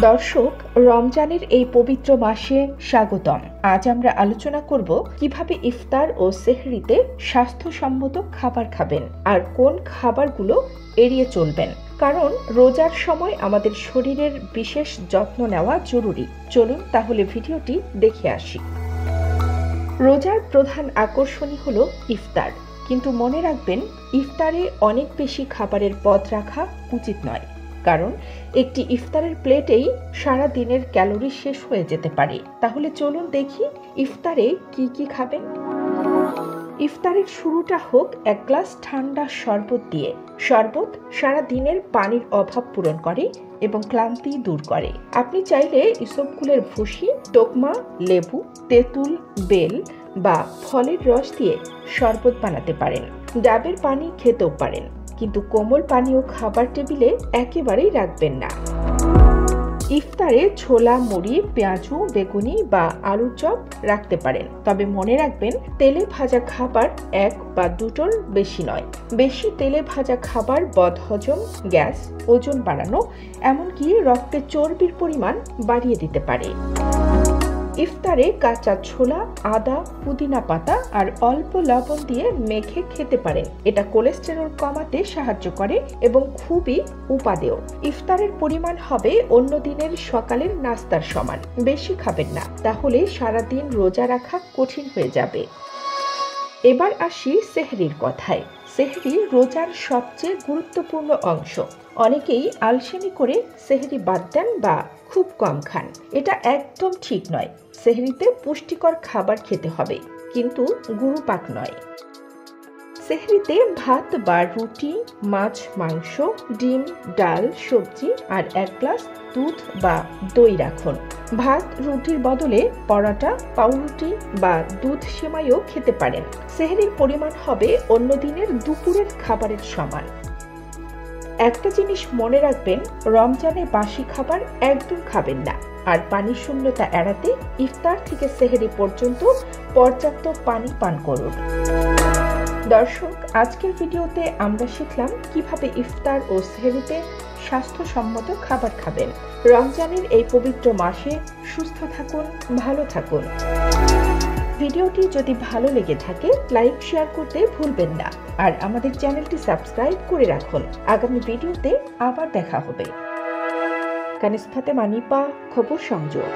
দর্শক, রমজানের এই পবিত্র মাসে স্বাগতম। আজ আমরা আলোচনা করব কিভাবে ইফতার ও সেহরিতে স্বাস্থ্যসম্মত খাবার খাবেন আর কোন খাবারগুলো এড়িয়ে চলবেন, কারণ রোজার সময় আমাদের শরীরের বিশেষ যত্ন নেওয়া জরুরি। চলুন তাহলে ভিডিওটি দেখে আসি। রোজার প্রধান আকর্ষণই হলো ইফতার, কিন্তু মনে রাখবেন ইফতারে অনেক বেশি খাবারের পদ রাখা উচিত নয়, কারণ একটি ইফতারের প্লেটেই সারা দিনের ক্যালোরি শেষ হয়ে যেতে পারে। তাহলে চলুন দেখি ইফতারে কি কি খাবেন। ইফতারের শুরুটা হোক এক গ্লাস ঠান্ডা শরবত দিয়ে। শরবত সারা দিনের পানির অভাব পূরণ করে এবং ক্লান্তি দূর করে। আপনি চাইলে ইসবগুলের ভুসি, টোকমা, লেবু, তেঁতুল, বেল বা ফলের রস দিয়ে শরবত বানাতে পারেন। ডাবের পানি খেতেও পারেন, কিন্তু কোমল পানীয় খাবার টেবিলে একেবারেই রাখবেন না। ইফতারে ছোলা, মুড়ি, পেঁয়াজু, বেগুনি বা আলুর চপ রাখতে পারেন, তবে মনে রাখবেন তেলে ভাজা খাবার এক বা দুটোর বেশি নয়। বেশি তেলে ভাজা খাবার বদহজম, গ্যাস, ওজন বাড়ানো, এমনকি রক্তে চর্বির পরিমাণ বাড়িয়ে দিতে পারে। ইফতারে কাঁচা ছোলা, আদা, পুদিনা পাতা আর অল্প লবণ দিয়ে মেখে খেতে পারেন। এটা কোলেস্টেরল কমাতে সাহায্য করে এবং খুবই উপাদেয়। ইফতারের পরিমাণ হবে অন্য দিনের সকালের নাস্তার সমান। বেশি খাবেন না, তাহলে সারাদিন রোজা রাখা কঠিন হয়ে যাবে। এবার আসি সেহরির কথায়। সেহরি রোজার সবচেয়ে গুরুত্বপূর্ণ অংশ। অনেকেই আলসেমি করে সেহরি বাদ দেন বা খুব কম খান। এটা একদম ঠিক নয়। সেহরিতে পুষ্টিকর খাবার খেতে হবে, কিন্তু গুরুপাক নয়। সেহরিতে ভাত বা রুটি, মাছ, মাংস, ডিম, ডাল, সবজি আর এক গ্লাস দুধ বা দই রাখুন। ভাত রুটির বদলে পরোটা, পাউরুটি বা দুধ সেমাইও খেতে পারেন। সেহরির পরিমাণ হবে অন্য দিনের দুপুরের খাবারের সমান। একটা জিনিস মনে রাখবেন, রমজানে বাসি খাবার একদম খাবেন না। আর পানি শূন্যতা এড়াতে ইফতার থেকে সেহরি পর্যন্ত পর্যাপ্ত পানি পান করুন। দর্শক, আজকের ভিডিওতে আমরা শিখলাম কিভাবে ইফতার ও সেহরিতে স্বাস্থ্যসম্মত খাবার খাবেন। রমজানের এই পবিত্র মাসে সুস্থ থাকুন, ভালো থাকুন। ভিডিওটি যদি ভালো লেগে থাকে লাইক, শেয়ার করতে ভুলবেন না আর আমাদের চ্যানেলটি সাবস্ক্রাইব করে রাখুন। আগামী ভিডিওতে আবার দেখা হবে। কানিস ফাতেমা নিপা, খবর সংযোগ।